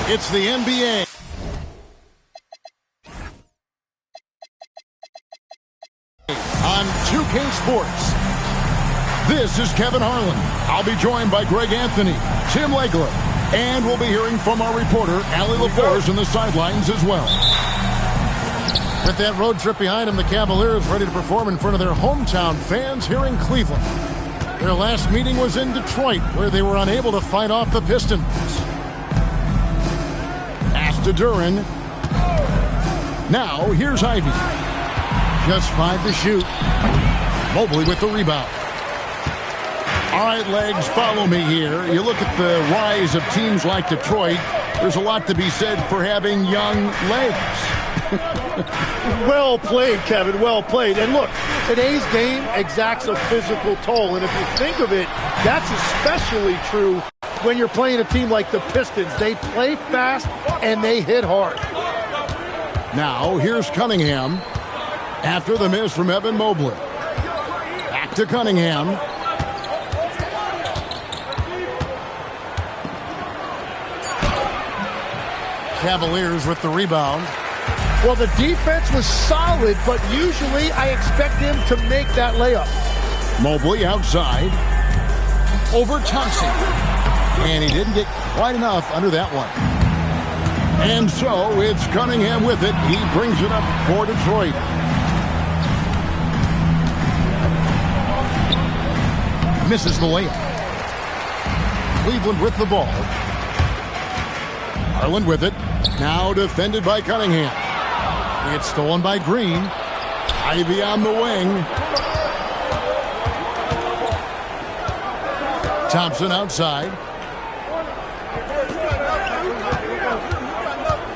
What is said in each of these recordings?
It's the NBA. On 2K Sports. This is Kevin Harlan. I'll be joined by Greg Anthony, Tim Legler, and we'll be hearing from our reporter, Allie LaForge, on the sidelines as well. With that road trip behind them, the Cavaliers ready to perform in front of their hometown fans here in Cleveland. Their last meeting was in Detroit, where they were unable to fight off the Pistons. Pass to Duren. Now, here's Ivy. Just 5 to shoot. Mobley with the rebound. All right, Legs, follow me here. You look at the rise of teams like Detroit, there's a lot to be said for having young legs. Well played, Kevin, well played. And look, today's game exacts a physical toll. And if you think of it, that's especially true when you're playing a team like the Pistons. They play fast and they hit hard. Now, here's Cunningham after the miss from Evan Mobley. Back to Cunningham. Cavaliers with the rebound. Well, the defense was solid, but usually I expect them to make that layup. Mobley outside. Over Thompson. And he didn't get quite enough under that one. And so it's Cunningham with it. He brings it up for Detroit. Misses the layup. Cleveland with the ball. Garland with it. Now defended by Cunningham. It's stolen by Green. Ivy on the wing. Thompson outside.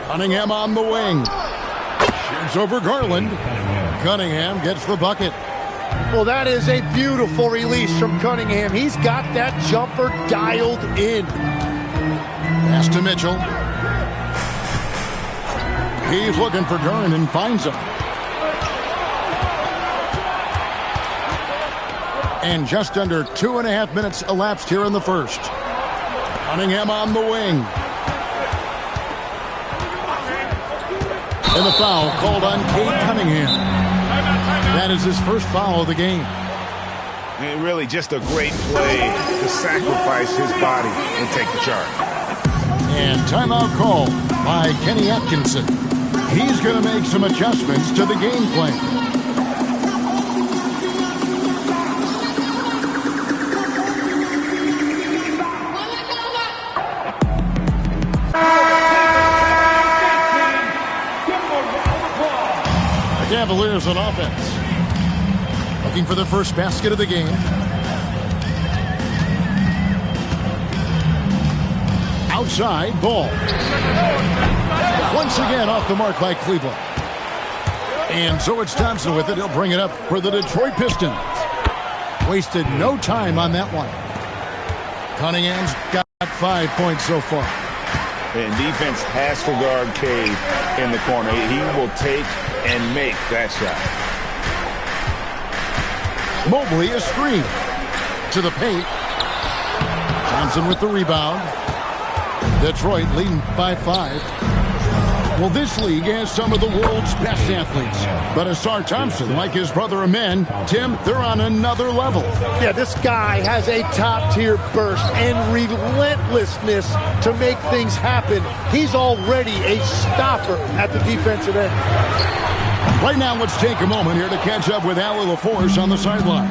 Cunningham on the wing. Shoots over Garland. Cunningham gets the bucket. Well, that is a beautiful release from Cunningham. He's got that jumper dialed in. Pass to Mitchell. He's looking for Duren and finds him. And just under 2.5 minutes elapsed here in the first. Cunningham on the wing. And the foul called on Cade Cunningham. That is his first foul of the game. And really just a great play to sacrifice his body and take the charge. And timeout call by Kenny Atkinson. He's going to make some adjustments to the game plan. The Cavaliers on offense. Looking for the first basket of the game. Outside, ball. Once again off the mark by Cleveland. And so it's Thompson with it. He'll bring it up for the Detroit Pistons. Wasted no time on that one. Cunningham's got 5 points so far. And defense has to guard Cade in the corner. He will take and make that shot. Mobley a screen. To the paint. Thompson with the rebound. Detroit leading by 5. Well, this league has some of the world's best athletes. But Asar Thompson, like his brother Amen, Tim, they're on another level. Yeah, this guy has a top-tier burst and relentlessness to make things happen. He's already a stopper at the defensive end. Right now, let's take a moment here to catch up with Allie LaForge on the sidelines.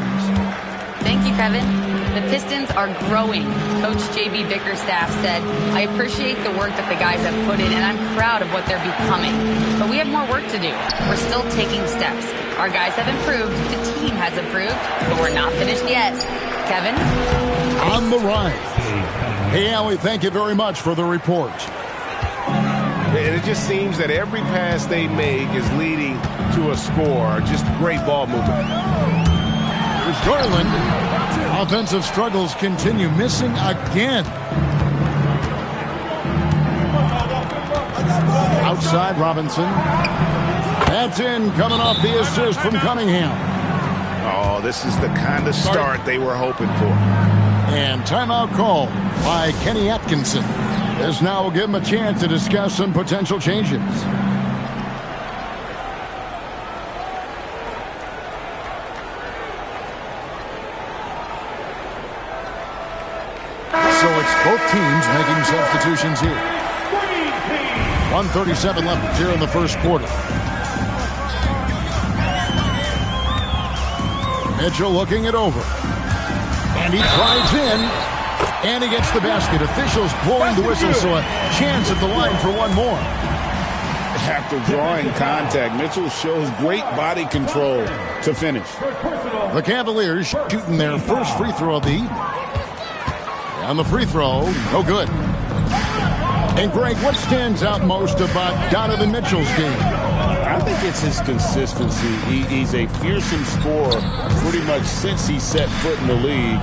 Thank you, Kevin. The Pistons are growing. Coach J.B. Bickerstaff said, I appreciate the work that the guys have put in, and I'm proud of what they're becoming. But we have more work to do. We're still taking steps. Our guys have improved. The team has improved. But we're not finished yet. Kevin? On the rise. Hey, Allie, thank you very much for the report. And it just seems that every pass they make is leading to a score. Just great ball movement. Here's Garland. Offensive struggles continue. Missing again. Outside Robinson. That's in, coming off the assist from Cunningham. Oh, this is the kind of start they were hoping for. And timeout call by Kenny Atkinson. This now will give him a chance to discuss some potential changes. So it's both teams making substitutions here. 1:37 left here in the first quarter. Mitchell looking it over. And he drives in. And he gets the basket. Officials blowing the whistle, so a chance at the line for one more. After drawing contact, Mitchell shows great body control to finish. The Cavaliers shooting their first free throw of the evening. On the free throw, no good. And Greg, what stands out most about Donovan Mitchell's game? I think it's his consistency. He's a fearsome scorer pretty much since he set foot in the league.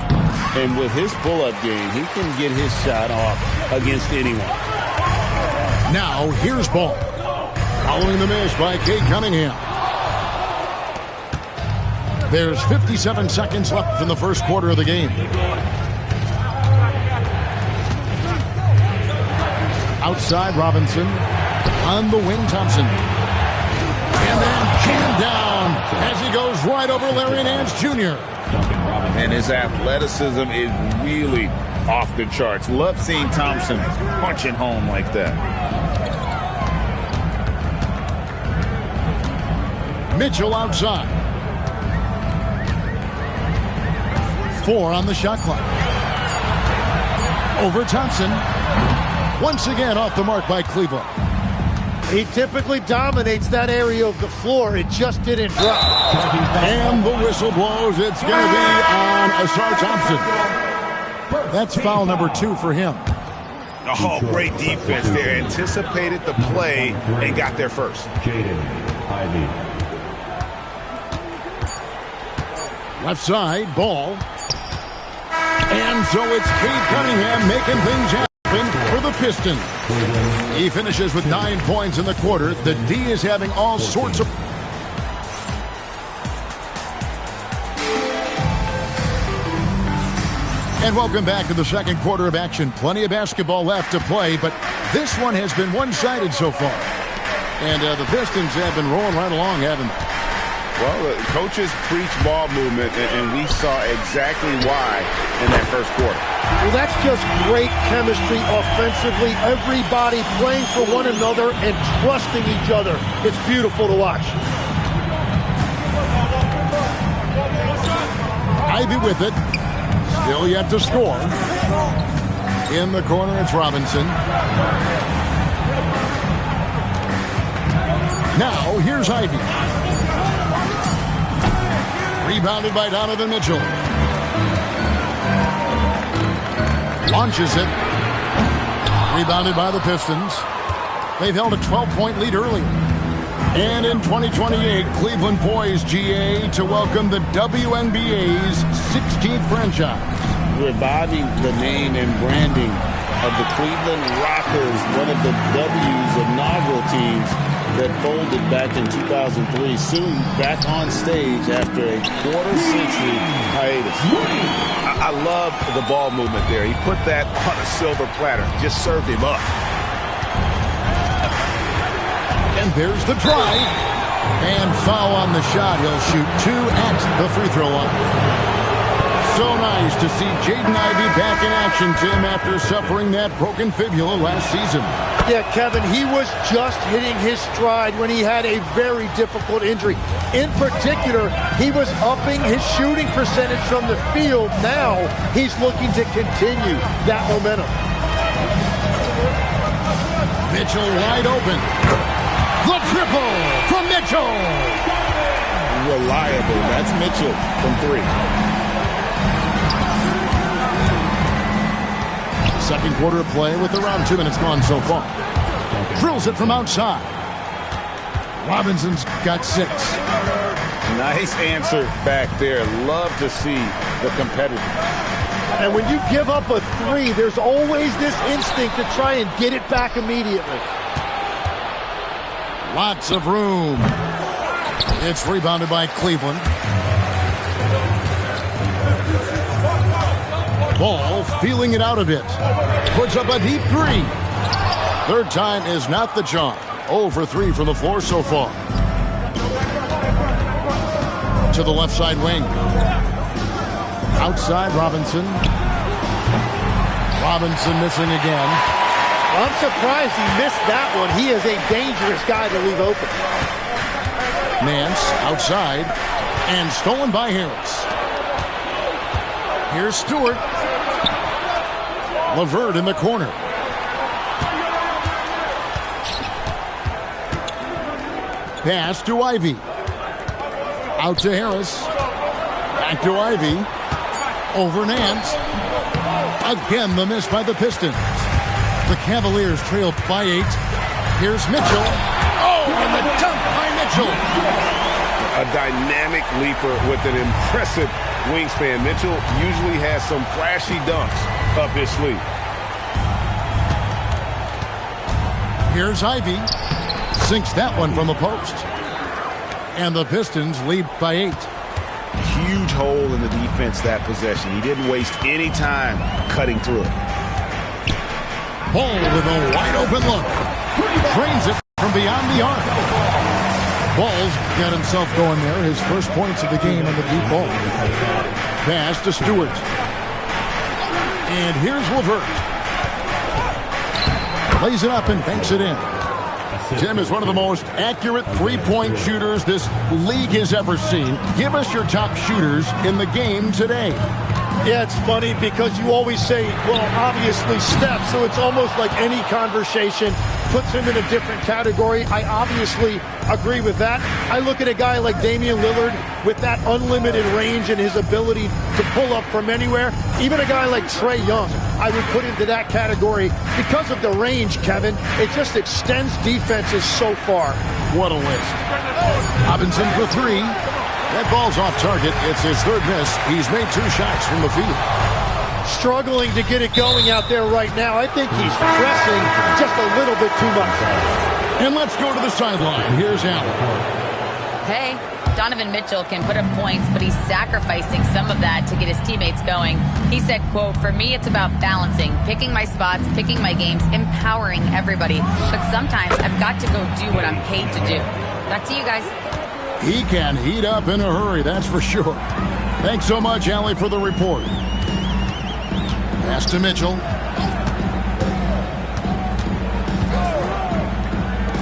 And with his pull-up game, he can get his shot off against anyone. Now, here's Ball. Following the miss by Cade Cunningham. There's 57 seconds left in the first quarter of the game. Outside Robinson. On the wing, Thompson. And then jammed down as he goes right over Larry Nance Jr. And his athleticism is really off the charts. Love seeing Thompson punching home like that. Mitchell outside. 4 on the shot clock. Over Thompson. Once again off the mark by Cleveland. He typically dominates that area of the floor. It just didn't drop. And the whistle blows. It's going to be on Asar Thompson. That's foul number 2 for him. Oh, great defense there. Anticipated the play and got there first. Left side, Ball. And so it's Cade Cunningham making things happen for the Pistons. He finishes with 9 points in the quarter. The D is having all sorts of... And welcome back to the second quarter of action. Plenty of basketball left to play, but this one has been one-sided so far. And the Pistons have been rolling right along, haven't they? Well, the coaches preach ball movement, and we saw exactly why in that first quarter. Well, that's just great chemistry offensively. Everybody playing for one another and trusting each other. It's beautiful to watch. Ivy with it. Still yet to score. In the corner, it's Robinson. Now, here's Ivy. Rebounded by Donovan Mitchell. Launches it. Rebounded by the Pistons. They've held a 12-point lead earlier. And in 2028, Cleveland poised, GA, to welcome the WNBA's 16th franchise. Reviving the name and branding of the Cleveland Rockers, one of the W's inaugural teams that folded back in 2003, soon back on stage after a quarter-century hiatus. I love the ball movement there. He put that on a silver platter. Just served him up. And there's the drive. And foul on the shot. He'll shoot 2 at the free throw line. So nice to see Jaden Ivey back in action, Tim, after suffering that broken fibula last season. Yeah, Kevin, he was just hitting his stride when he had a very difficult injury. In particular, he was upping his shooting percentage from the field. Now he's looking to continue that momentum. Mitchell wide open. The triple from Mitchell. Reliable. That's Mitchell from 3. Second quarter of play with around 2 minutes gone so far. Drills it from outside. Robinson's got 6. Nice answer back there. Love to see the competitor. And when you give up a 3, there's always this instinct to try and get it back immediately. Lots of room. It's rebounded by Cleveland. Ball feeling it out a bit. Puts up a deep 3. Third time is not the charm. 0 for 3 from the floor so far. To the left side wing. Outside, Robinson. Robinson missing again. I'm surprised he missed that one. He is a dangerous guy to leave open. Nance outside and stolen by Harris. Here's Stewart. LeVert in the corner. Pass to Ivy. Out to Harris. Back to Ivy. Over Nance. Again, the miss by the Pistons. The Cavaliers trail by 8. Here's Mitchell. Oh, and the dunk by Mitchell. A dynamic leaper with an impressive wingspan. Mitchell usually has some flashy dunks up his sleeve. Here's Ivy. Sinks that one from the post. And the Pistons lead by 8. Huge hole in the defense that possession. He didn't waste any time cutting through it. Ball with a wide open look. Drains it from beyond the arc. Ball's got himself going there. His first points of the game on the deep ball. Pass to Stewart. And here's LeVert. Lays it up and banks it in. Tim is one of the most accurate three-point shooters this league has ever seen. Give us your top shooters in the game today. Yeah, it's funny because you always say, well, obviously Steph, so it's almost like any conversation puts him in a different category. I obviously agree with that. I look at a guy like Damian Lillard with that unlimited range and his ability to pull up from anywhere. Even a guy like Trae Young, I would put into that category because of the range, Kevin. It just extends defenses so far. What a list. Robinson for 3. That ball's off target. It's his third miss. He's made 2 shots from the field. Struggling to get it going out there right now. I think he's pressing just a little bit too much. And let's go to the sideline. Here's Allen. Hey, Donovan Mitchell can put up points, but he's sacrificing some of that to get his teammates going. He said, quote, "For me, it's about balancing, picking my spots, picking my games, empowering everybody. But sometimes I've got to go do what I'm paid to do." Back to you guys. He can heat up in a hurry, that's for sure. Thanks so much, Allie, for the report. Pass to Mitchell.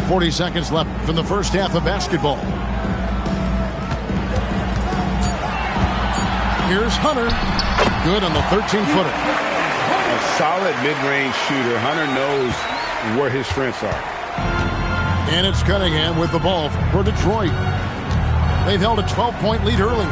40 seconds left in the first half of basketball. Here's Hunter. Good on the 13-footer. A solid mid-range shooter. Hunter knows where his strengths are. And it's Cunningham with the ball for Detroit. They've held a 12-point lead early.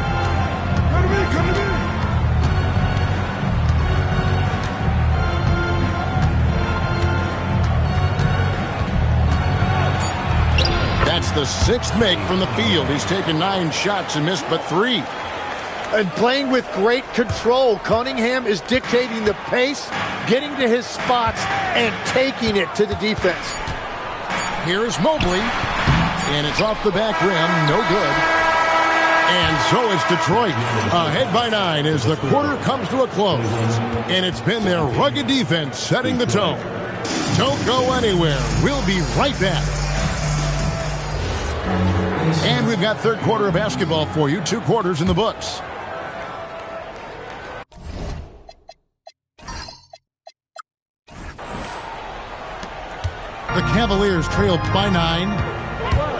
That's the 6th make from the field. He's taken 9 shots and missed but 3. And playing with great control. Cunningham is dictating the pace, getting to his spots, and taking it to the defense. Here's Mobley. And it's off the back rim. No good. And so it's Detroit. Ahead by 9 as the quarter comes to a close. And it's been their rugged defense setting the tone. Don't go anywhere. We'll be right back. And we've got third quarter of basketball for you. 2 quarters in the books. The Cavaliers trail by 9.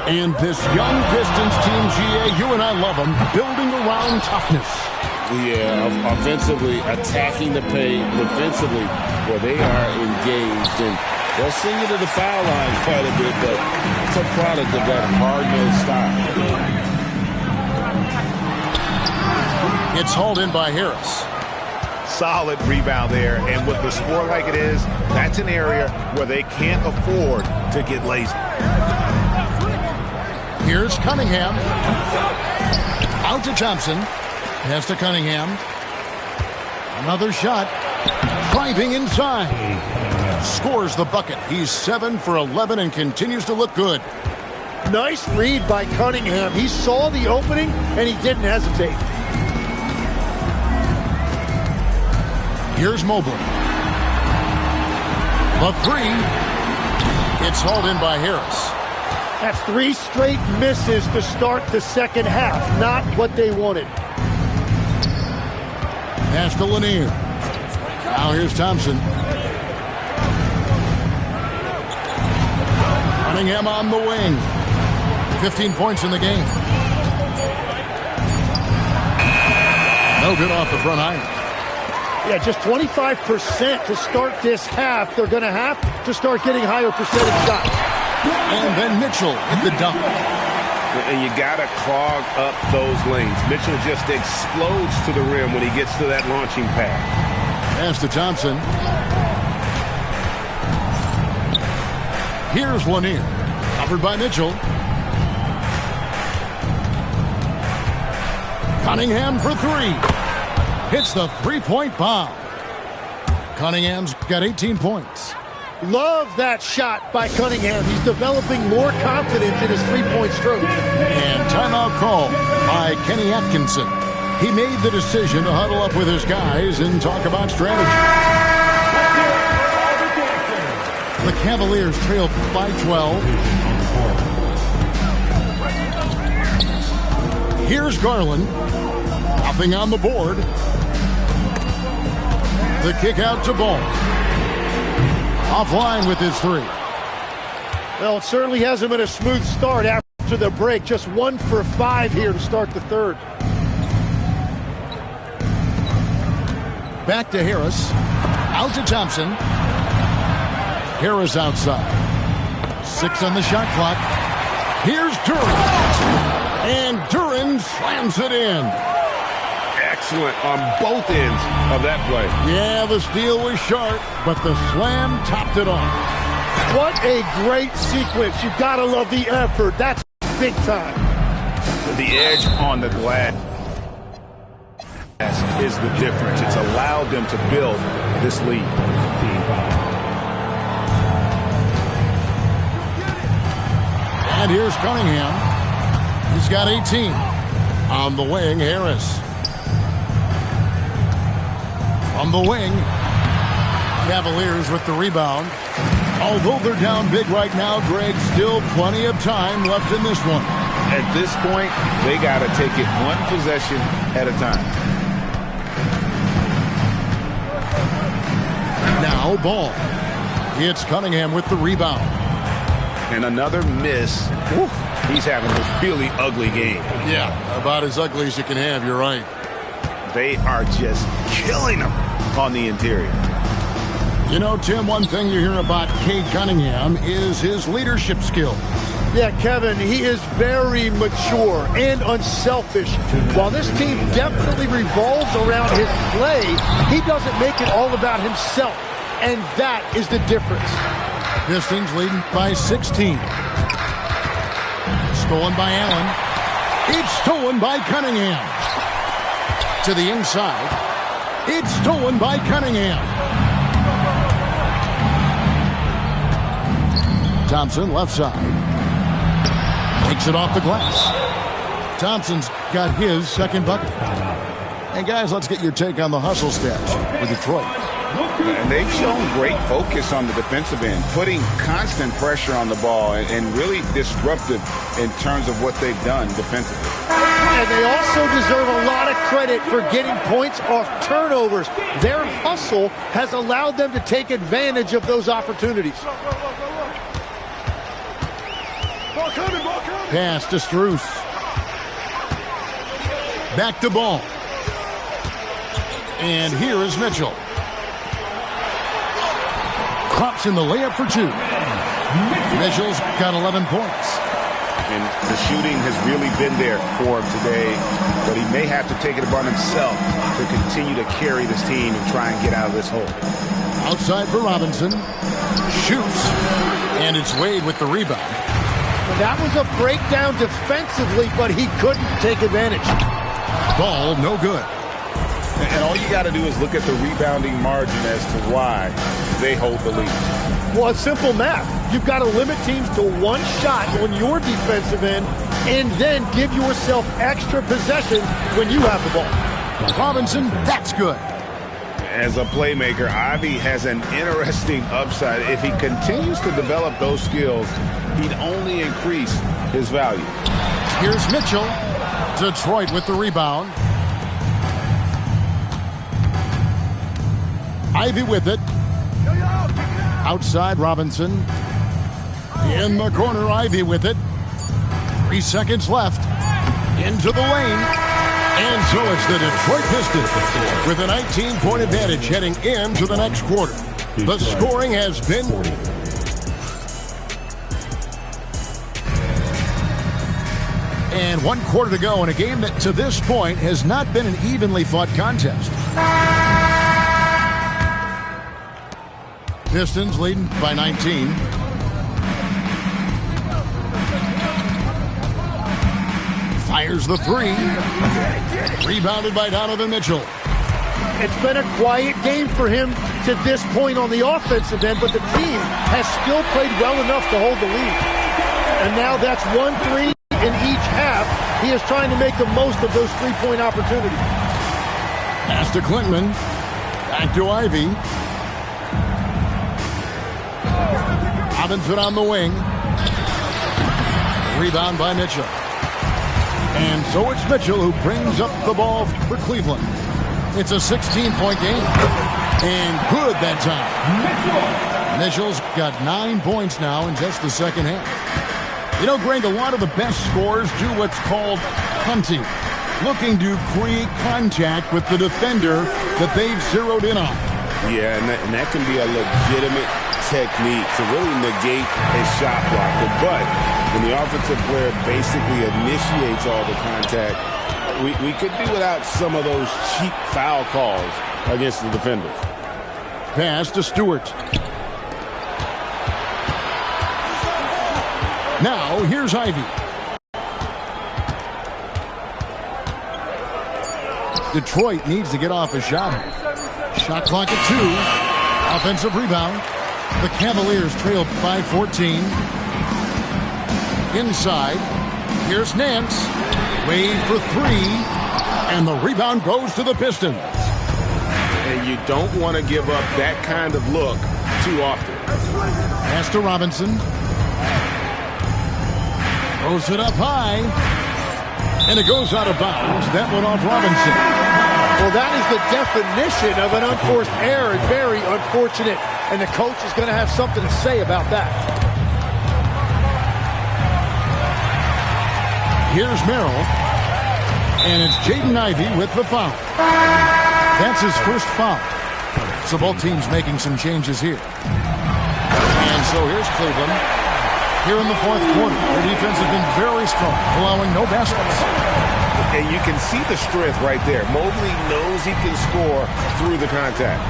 And this young Pistons team, GA, you and I love them, building around toughness. Yeah, offensively, attacking the paint, defensively, where they are engaged. And they'll send you to the foul line quite a bit, but it's a product of that hard-nosed style. It's hauled in by Harris. Solid rebound there, and with the score like it is, that's an area where they can't afford to get lazy. Here's Cunningham. Out to Thompson. Pass to Cunningham. Another shot. Driving inside. Scores the bucket. He's 7 for 11 and continues to look good. Nice read by Cunningham. He saw the opening, and he didn't hesitate. Here's Mobley. The 3. It's hauled in by Harris. That's 3 straight misses to start the second half. Not what they wanted. Pass to Lanier. Now here's Thompson. Cunningham on the wing. 15 points in the game. No good off the front iron. Yeah, just 25% to start this half. They're going to have to start getting higher percentage shots. And then Mitchell with the dunk. And you got to clog up those lanes. Mitchell just explodes to the rim when he gets to that launching pad. Pass to Thompson. Here's Lanier. Covered by Mitchell. Cunningham for 3. Hits the three-point bomb. Cunningham's got 18 points. Love that shot by Cunningham. He's developing more confidence in his three-point stroke. And timeout call by Kenny Atkinson. He made the decision to huddle up with his guys and talk about strategy. The Cavaliers trail by 12. Here's Garland. Nothing on the board. The kick out to Ball. Offline with his 3. Well, it certainly hasn't been a smooth start after the break. Just 1 for 5 here to start the third. Back to Harris. Out to Thompson. Harris outside. 6 on the shot clock. Here's Duran. And Duran slams it in. Excellent on both ends of that play. Yeah, the steal was sharp, but the slam topped it off. What a great sequence. You've got to love the effort. That's big time. The edge on the glass is the difference. It's allowed them to build this lead. And here's Cunningham. He's got 18. On the wing, Harris. On the wing, Cavaliers with the rebound. Although they're down big right now, Greg, still plenty of time left in this one. At this point, they got to take it one possession at a time. Now Ball. It's Cunningham with the rebound. And another miss. Oof, he's having a really ugly game. Yeah, about as ugly as you can have, you're right. They are just killing him on the interior. You know, Tim, one thing you hear about Cade Cunningham is his leadership skills. Yeah, Kevin, he is very mature and unselfish. While this team definitely revolves around his play, he doesn't make it all about himself. And that is the difference. Pistons leading by 16. Stolen by Allen. It's stolen by Cunningham. To the inside. It's stolen by Cunningham. Thompson left side. Takes it off the glass. Thompson's got his second bucket. And guys, let's get your take on the hustle stats for Detroit. And they've shown great focus on the defensive end, putting constant pressure on the ball and really disruptive in terms of what they've done defensively. And they also deserve a lot of credit for getting points off turnovers. Their hustle has allowed them to take advantage of those opportunities. Pass to Strus. Back to Ball. And here is Mitchell. Crops in the layup for 2. Mitchell's got 11 points. And the shooting has really been there for him today, but he may have to take it upon himself to continue to carry this team and try and get out of this hole. Outside for Robinson. Shoots. And it's Wade with the rebound. That was a breakdown defensively, but he couldn't take advantage. Ball no good. And all you got to do is look at the rebounding margin as to why they hold the lead. Well, it's simple math. You've got to limit teams to one shot on your defensive end and then give yourself extra possession when you have the ball. Robinson, that's good. As a playmaker, Ivy has an interesting upside. If he continues to develop those skills, he'd only increase his value. Here's Mitchell. Detroit with the rebound. Ivy with it. Outside Robinson. In the corner, Ivy with it. 3 seconds left. Into the lane. And so it's the Detroit Pistons with a 19-point advantage heading into the next quarter. The scoring has been... And 1 quarter to go in a game that to this point has not been an evenly fought contest. Pistons leading by 19. Fires the 3. Rebounded by Donovan Mitchell. It's been a quiet game for him to this point on the offensive end, but the team has still played well enough to hold the lead. And now that's 1-3 in each half. He is trying to make the most of those three-point opportunities. Pass to Clinton. Back to Ivy. Robinson on the wing. Rebound by Mitchell. And so it's Mitchell who brings up the ball for Cleveland. It's a 16-point game. And good that time. Mitchell's got 9 points now in just the second half. You know, Greg, a lot of the best scorers do what's called hunting. Looking to create contact with the defender that they've zeroed in on. Yeah, and that can be a legitimate technique to really negate a shot blocker. But when the offensive player basically initiates all the contact, we could do without some of those cheap foul calls against the defenders. Pass to Stewart. Now, here's Ivy. Detroit needs to get off a shot. Shot clock at 2. Offensive rebound. The Cavaliers trail by 14. Inside. Here's Nance. Wade for 3. And the rebound goes to the Pistons. And you don't want to give up that kind of look too often. Pass to Robinson. Throws it up high. And it goes out of bounds. That went off Robinson. Well, that is the definition of an unforced error and very unfortunate. And the coach is going to have something to say about that. Here's Merrill. And it's Jaden Ivey with the foul. That's his first foul. So both teams making some changes here. And so here's Cleveland. Here in the fourth quarter, their defense has been very strong, allowing no baskets. And you can see the strength right there. Mobley knows he can score through the contact.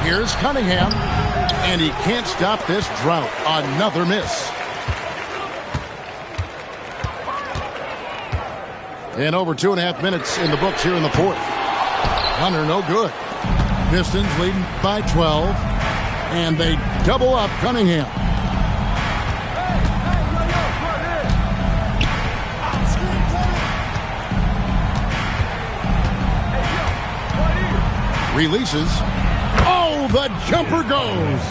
Here's Cunningham, and he can't stop this drought. Another miss. And over 2.5 minutes in the books here in the fourth. Hunter, no good. Pistons leading by 12, and they double up Cunningham. Releases. Oh, the jumper goes.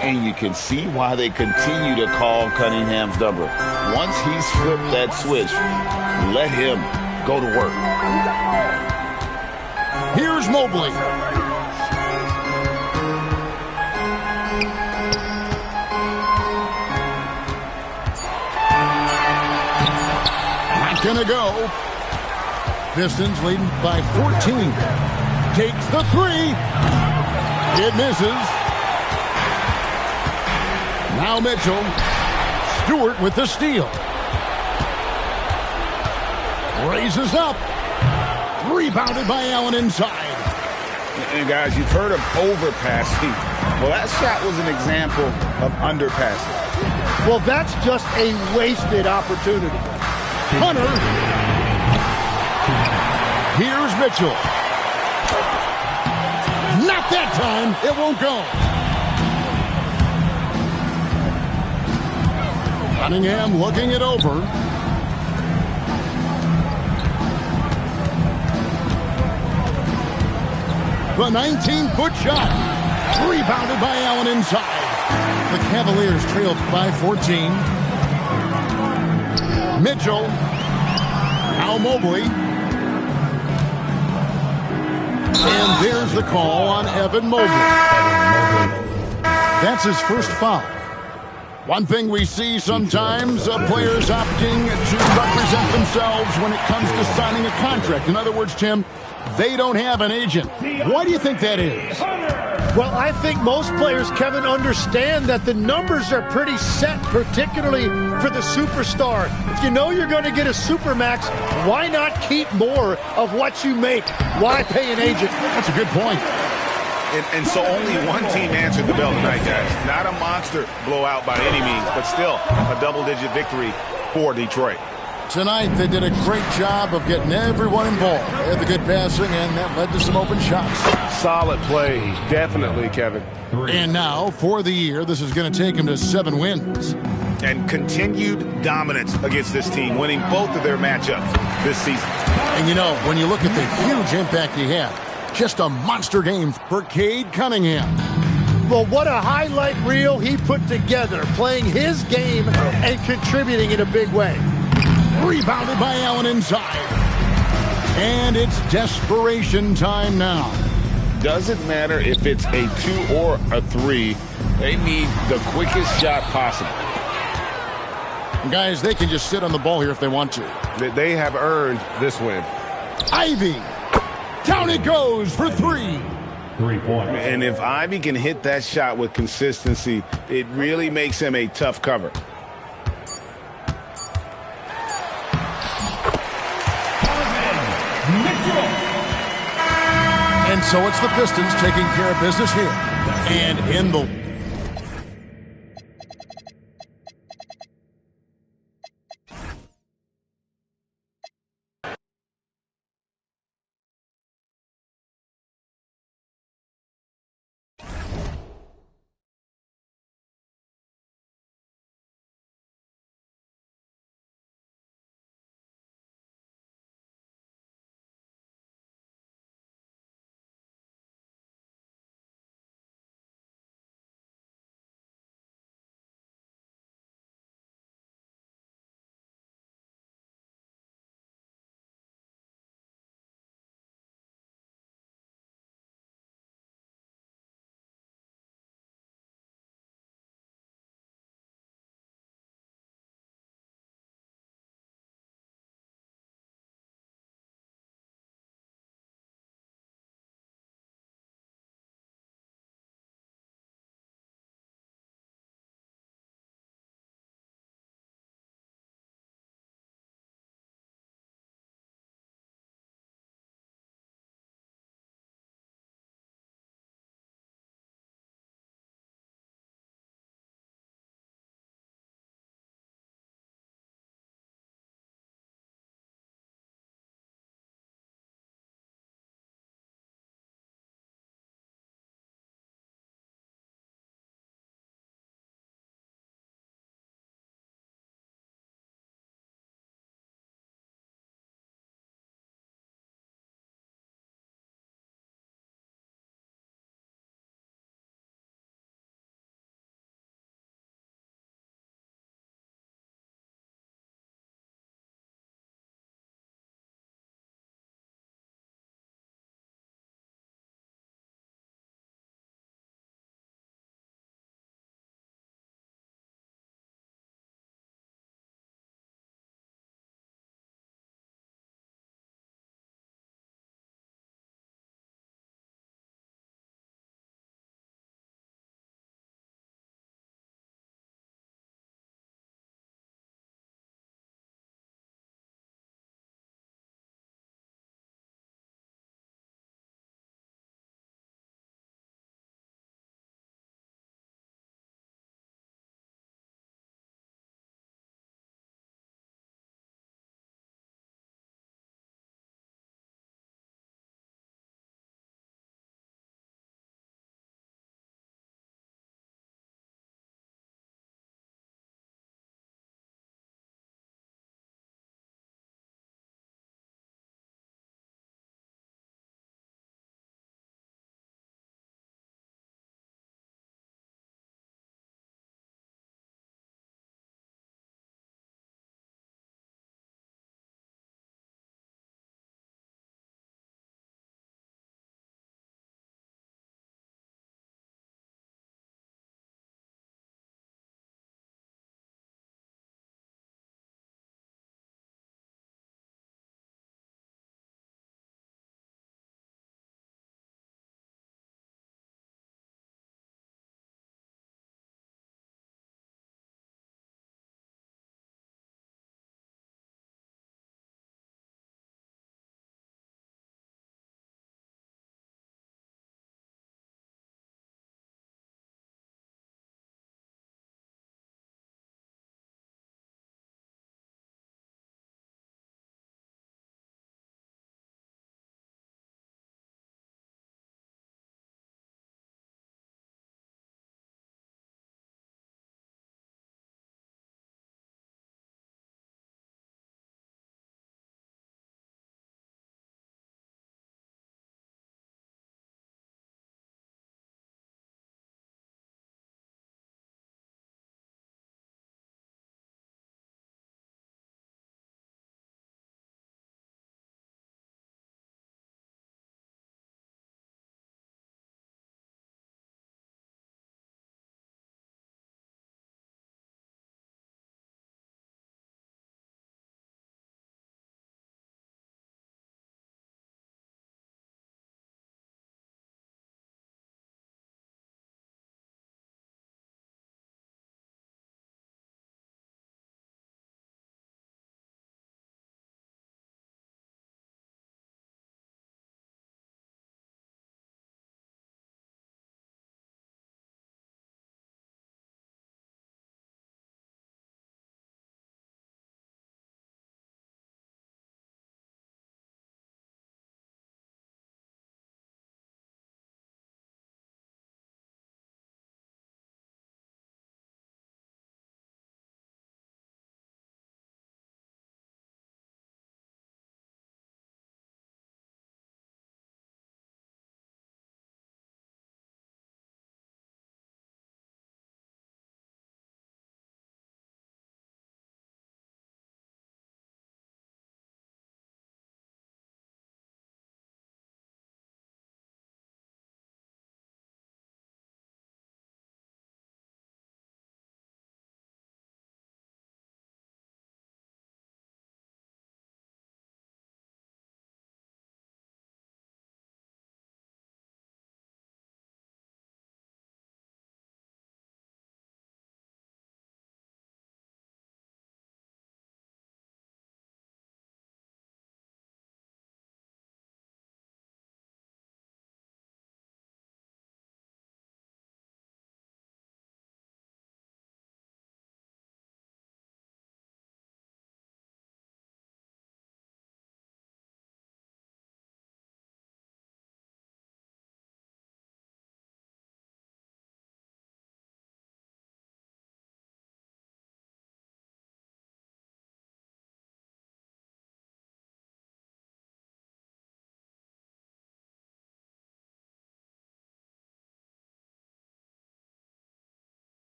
And you can see why they continue to call Cunningham's number. Once he's flipped that switch, let him go to work. Here's Mobley. Not gonna go. Pistons leading by 14. Takes the 3. It misses. Now Mitchell. Stewart with the steal. Raises up. Rebounded by Allen inside. And guys, you've heard of overpassing. Well, that shot was an example of underpassing. Well, that's just a wasted opportunity. Hunter. Here's Mitchell. Not that time. It won't go. Cunningham looking it over. The 19-foot shot. Rebounded by Allen inside. The Cavaliers trailed by 14. Mitchell. Now Mobley. And there's the call on Evan Mobley. That's his first foul. One thing we see sometimes, players opting to represent themselves when it comes to signing a contract. In other words, Tim, they don't have an agent. Why do you think that is? Well, I think most players, Kevin, understand that the numbers are pretty set, particularly for the superstar. If you know you're going to get a supermax, why not keep more of what you make? Why pay an agent? That's a good point. And so only one team answered the bell tonight, guys. Not a monster blowout by any means, but still a double-digit victory for Detroit. Tonight, they did a great job of getting everyone involved. They had the good passing, and that led to some open shots. Solid play, definitely, Kevin. And now, for the year, this is going to take him to 7 wins. And continued dominance against this team, winning both of their matchups this season. And you know, when you look at the huge impact he had, just a monster game for Cade Cunningham. Well, what a highlight reel he put together, playing his game and contributing in a big way. Rebounded by Allen inside. And it's desperation time now. Doesn't matter if it's a 2 or a 3. They need the quickest shot possible. And guys, they can just sit on the ball here if they want to. They have earned this win. Ivy. Down it goes for 3. 3 points. And if Ivy can hit that shot with consistency, it really makes him a tough cover. And so it's the Pistons taking care of business here. And in the